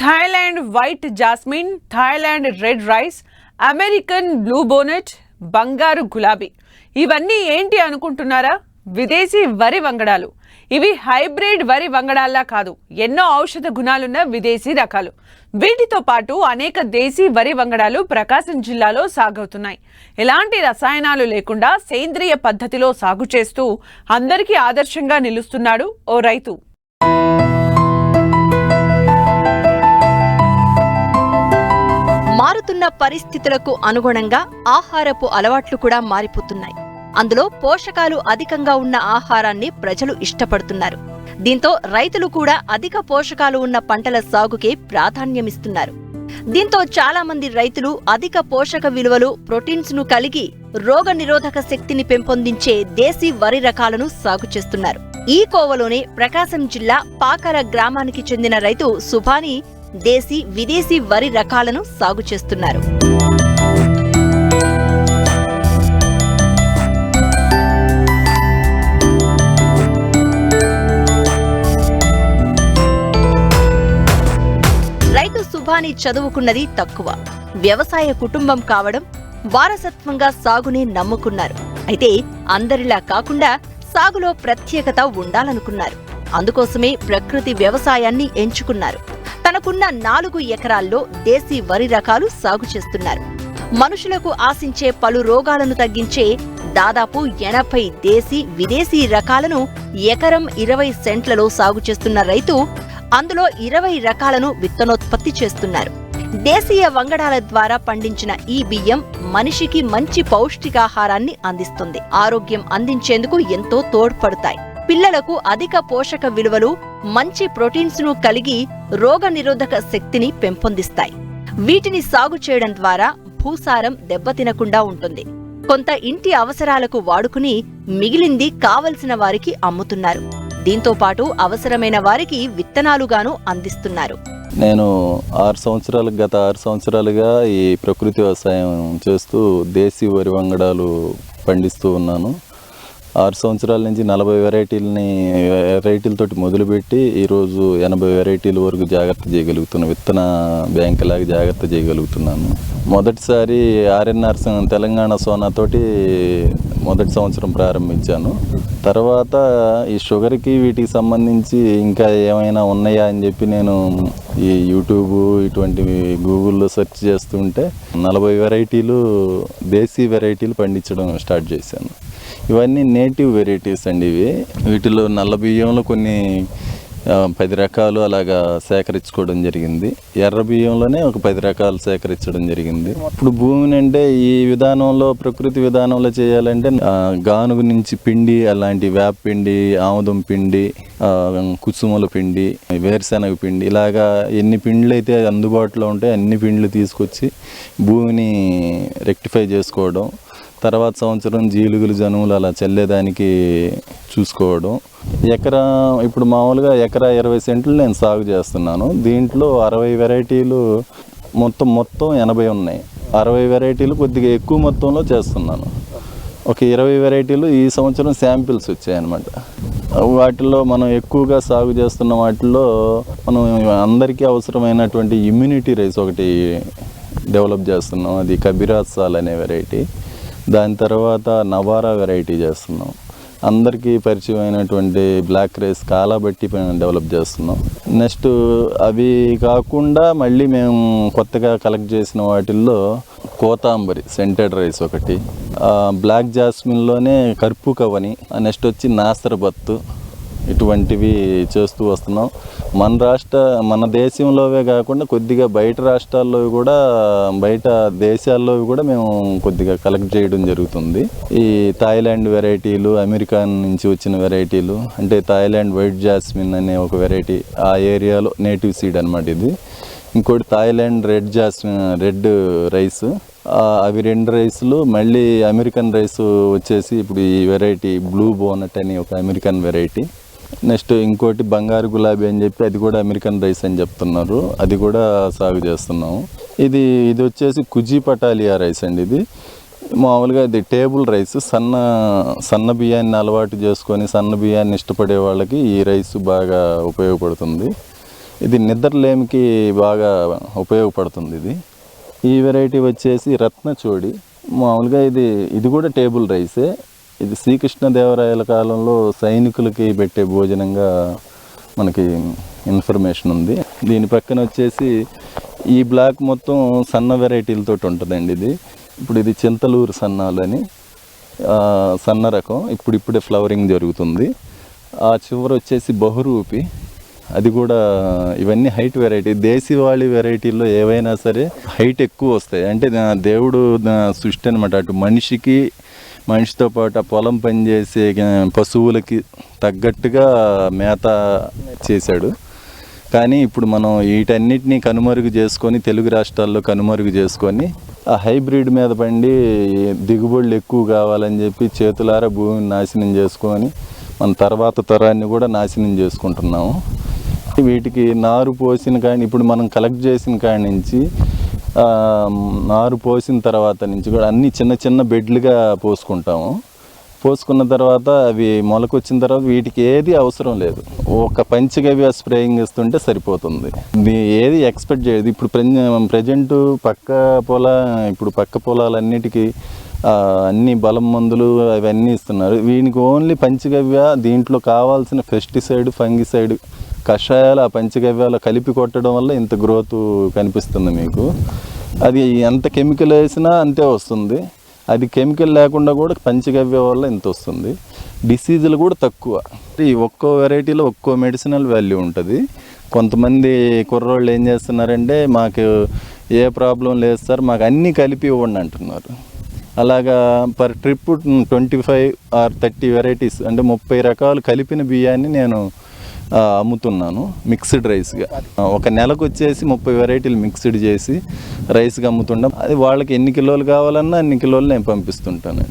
Thailand white jasmine, Thailand red rice, American blue bonnet, బంగారు గులాబీ ఇవన్నీ ఏంటి అనుకుంటున్నారా? విదేశీ వరి వంగడాలు. ఇవి హైబ్రిడ్ వరి వంగడాల్లా కాదు, ఎన్నో ఔషధ గుణాలున్న విదేశీ రకాలు. వీటితో పాటు అనేక దేశీ వరి వంగడాలు ప్రకాశం జిల్లాలో సాగవుతున్నాయి. ఎలాంటి రసాయనాలు లేకుండా సేంద్రియ పద్ధతిలో సాగు చేస్తూ అందరికీ ఆదర్శంగా నిలుస్తున్నాడు ఓ రైతు. మారుతున్న పరిస్థితులకు అనుగుణంగా ఆహారపు అలవాట్లు కూడా మారిపోతున్నాయి. అందులో పోషకాలు అధికంగా ఉన్న ఆహారాన్ని ప్రజలు ఇష్టపడుతున్నారు. దీంతో రైతులు కూడా అధిక పోషకాలు ఉన్న పంటల సాగుకే ప్రాధాన్యమిస్తున్నారు. దీంతో చాలా మంది రైతులు అధిక పోషక విలువలు, ప్రోటీన్స్ ను కలిగి రోగ నిరోధక శక్తిని పెంపొందించే దేశీ వరి రకాలను సాగు చేస్తున్నారు. ఈ కోవలోనే ప్రకాశం జిల్లా పాకల గ్రామానికి చెందిన రైతు సుభాని దేశీ, విదేశీ వరి రకాలను సాగు చేస్తున్నారు. రైతు సుభాని చదువుకున్నది తక్కువ, వ్యవసాయ కుటుంబం కావడం, వారసత్వంగా సాగుని నమ్ముకున్నారు. అయితే అందరిలా కాకుండా సాగులో ప్రత్యేకత ఉండాలనుకున్నారు. అందుకోసమే ప్రకృతి వ్యవసాయాన్ని ఎంచుకున్నారు. తనకున్న 4 ఎకరాల్లో దేశీ వరి రకాలు సాగు చేస్తున్నారు. మనుషులకు ఆశించే పలు రోగాలను తగ్గించే దాదాపు 80 దేశీ, విదేశీ రకాలను ఎకరం 20 సెంట్లలో సాగు చేస్తున్న రైతు అందులో 20 రకాలను విత్తనోత్పత్తి చేస్తున్నారు. దేశీయ వంగడాల ద్వారా పండించిన ఈ బియ్యం మనిషికి మంచి పౌష్టికాహారాన్ని అందిస్తుంది. ఆరోగ్యం అందించేందుకు ఎంతో తోడ్పడతాయి. పిల్లలకు అధిక పోషక విలువలు, మంచి ప్రోటీన్స్ ను కలిగి రోగ నిరోధక శక్తిని పెంపొందిస్తాయి. వీటిని సాగు చేయడం ద్వారా భూసారం దెబ్బతినకుండా ఉంటుంది. కొంత ఇంటి అవసరాలకు వాడుకుని మిగిలింది కావలసిన వారికి అమ్ముతున్నారు. దీంతో పాటు అవసరమైన వారికి విత్తనాలుగాను అందిస్తున్నారు. నేను గత 6 సంవత్సరాలుగా ఈ ప్రకృతి వ్యవసాయం చేస్తూ దేశీ వరి వంగడాలు పండిస్తూ ఉన్నాను. 6 సంవత్సరాల నుంచి 40 వెరైటీలతోటి మొదలుపెట్టి ఈరోజు 80 వెరైటీల వరకు జాగ్రత్త చేయగలుగుతున్నాను. విత్తన బ్యాంక్ లాగా జాగ్రత్త చేయగలుగుతున్నాను. మొదటిసారి ఆర్ఎన్ఆర్ తెలంగాణ సోనాతోటి మొదటి సంవత్సరం ప్రారంభించాను. తర్వాత ఈ షుగర్కి వీటికి సంబంధించి ఇంకా ఏమైనా ఉన్నాయా అని చెప్పి నేను ఈ యూట్యూబ్ ఇటువంటివి గూగుల్లో సెర్చ్ చేస్తుంటే 40 వెరైటీలు దేశీ వెరైటీలు పండించడం స్టార్ట్ చేశాను. ఇవన్నీ నేటివ్ వెరైటీస్ అండి. వీటిలో నల్ల బియ్యంలో కొన్ని 10 రకాలు అలాగా సేకరించుకోవడం జరిగింది. ఎర్ర బియ్యంలోనే ఒక 10 రకాలు సేకరించడం జరిగింది. ఇప్పుడు భూమిని అంటే ఈ విధానంలో, ప్రకృతి విధానంలో చేయాలంటే గానుగు నుంచి పిండి, అలాంటి వేప పిండి, ఆముదం పిండి, కుసుమల పిండి, వేరుశెనగ పిండి, ఇలాగా ఎన్ని పిండ్లు అయితే అందుబాటులో ఉంటాయి అన్ని పిండ్లు తీసుకొచ్చి భూమిని రెక్టిఫై చేసుకోవడం, తర్వాత సంవత్సరం జీలుగులు, జనుములు అలా చల్లేదానికి చూసుకోవడం. ఇప్పుడు మామూలుగా ఎకరా 20 సెంట్లు నేను సాగు చేస్తున్నాను. దీంట్లో 60 వెరైటీలు మొత్తం 80 ఉన్నాయి. 60 వెరైటీలు కొద్దిగా ఎక్కువ మొత్తంలో చేస్తున్నాను. ఒక 20 వెరైటీలు ఈ సంవత్సరం శాంపిల్స్ వచ్చాయన్నమాట. వాటిల్లో మనం ఎక్కువగా సాగు చేస్తున్న వాటిల్లో మనం అందరికీ అవసరమైనటువంటి ఇమ్యూనిటీ రైస్ ఒకటి డెవలప్ చేస్తున్నాం. అది కబీరాజ్ సాల్ అనే వెరైటీ. దాని తర్వాత నవారా వెరైటీ చేస్తున్నాం. అందరికీ పరిచయమైనటువంటి బ్లాక్ రైస్ కాలాబట్టి డెవలప్ చేస్తున్నాం. నెక్స్ట్ అవి కాకుండా మళ్ళీ మేము కొత్తగా కలెక్ట్ చేసిన వాటిల్లో కోతాంబరి సెంటెడ్ రైస్ ఒకటి, బ్లాక్ జాస్మిన్లోనే కర్పు కవని, నెక్స్ట్ వచ్చి నాసరబత్తు, ఇటువంటివి చేస్తూ వస్తున్నాం. మన దేశంలోవే కాకుండా కొద్దిగా బయట రాష్ట్రాల్లో కూడా, బయట దేశాల్లో కూడా మేము కొద్దిగా కలెక్ట్ చేయడం జరుగుతుంది. ఈ థాయిలాండ్ వెరైటీలు, అమెరికా నుంచి వచ్చిన వెరైటీలు, అంటే థాయిలాండ్ వైట్ జాస్మిన్ అనే ఒక వెరైటీ, ఆ ఏరియాలో నేటివ్ సీడ్ అనమాట ఇది. ఇంకోటి Thailand red jasmine, red rice, అవి 2 రైసులు. మళ్ళీ అమెరికన్ రైస్ వచ్చేసి ఇప్పుడు ఈ వెరైటీ బ్లూ బోనెట్ అని ఒక అమెరికన్ వెరైటీ. నెక్స్ట్ ఇంకోటి బంగారు గులాబీ అని చెప్పి అది కూడా అమెరికన్ రైస్ అని చెప్తున్నారు, అది కూడా సాగు చేస్తున్నాము. ఇది వచ్చేసి కుజీ పటాలియా రైస్ అండి. ఇది మామూలుగా ఇది టేబుల్ రైస్. సన్న బియ్యాన్ని అలవాటు చేసుకొని సన్న బియ్యాన్ని ఇష్టపడే వాళ్ళకి ఈ రైస్ బాగా ఉపయోగపడుతుంది. ఇది నిద్రలేమికి బాగా ఉపయోగపడుతుంది. ఈ వెరైటీ వచ్చేసి రత్నచోడి. మామూలుగా ఇది కూడా టేబుల్ రైసే. ఇది శ్రీకృష్ణదేవరాయల కాలంలో సైనికులకి పెట్టే భోజనంగా మనకి ఇన్ఫర్మేషన్ ఉంది. దీని పక్కన వచ్చేసి ఈ బ్లాక్ మొత్తం సన్న వెరైటీలతో ఉంటుందండి. ఇది చింతలూరు సన్నాలు అని సన్న రకం, ఇప్పుడిప్పుడే ఫ్లవరింగ్ జరుగుతుంది. ఆ చివర వచ్చేసి బహురూపి, అది కూడా. ఇవన్నీ హైట్ వెరైటీ. దేశీవాళీ వెరైటీల్లో ఏవైనా సరే హైట్ ఎక్కువ వస్తాయి. అంటే దేవుడు సృష్టి అనమాట. అటు మనిషితో పాటు ఆ పొలం పనిచేసే పశువులకి తగ్గట్టుగా మేత చేశాడు. కానీ ఇప్పుడు మనం వీటన్నిటినీ కనుమరుగు చేసుకొని, తెలుగు రాష్ట్రాల్లో కనుమరుగు చేసుకొని ఆ హైబ్రిడ్ మీద పండి దిగుబడులు ఎక్కువ కావాలని చెప్పి చేతులారా భూమిని నాశనం చేసుకొని మన తర్వాత తరాన్ని కూడా నాశనం చేసుకుంటున్నాము. వీటికి నారు పోసిన కానీ ఇప్పుడు మనం కలెక్ట్ చేసిన కాడి నుంచి నారు పోసిన తర్వాత నుంచి కూడా అన్ని చిన్న చిన్న బెడ్లుగా పోసుకున్న తర్వాత అవి మొలకొచ్చిన తర్వాత వీటికి ఏది అవసరం లేదు. ఒక పంచగవ్య స్ప్రేయింగ్ ఇస్తుంటే సరిపోతుంది. ఏది ఎక్స్పెక్ట్ చేయదు. ఇప్పుడు ప్రజెంట్ పక్క పొలాలన్నిటికీ అన్ని బలం మందులు అవన్నీ ఇస్తున్నారు. వీనికి ఓన్లీ పంచగవ్య, దీంట్లో కావాల్సిన పెస్టిసైడ్, ఫంగిసైడ్ కషాయాలు ఆ పంచగవ్యాలు కలిపి కొట్టడం వల్ల ఇంత గ్రోత్ కనిపిస్తుంది మీకు. అది ఎంత కెమికల్ వేసినా అంతే వస్తుంది. అది కెమికల్ లేకుండా కూడా పంచగవ్య వల్ల ఇంత వస్తుంది. డిసీజులు కూడా తక్కువ. ఈ ఒక్కో వెరైటీలో ఒక్కో మెడిసినల్ వాల్యూ ఉంటుంది. కొంతమంది కుర్రోళ్ళు ఏం చేస్తున్నారంటే మాకు ఏ ప్రాబ్లం లేదు సార్, మాకు అన్నీ కలిపి ఇవ్వండి అంటున్నారు. అలాగా పర్ ట్రిప్ 25 or 30 వెరైటీస్ అంటే 30 రకాలు కలిపిన బియ్యాన్ని నేను అమ్ముతున్నాను మిక్స్డ్ రైస్గా. ఒక నెలకు వచ్చేసి 30 వెరైటీలు మిక్స్డ్ చేసి రైస్గా అమ్ముతుంటాం. అది వాళ్ళకి ఎన్ని కిలోలు కావాలన్నా అన్ని కిలోలు నేను పంపిస్తుంటాను.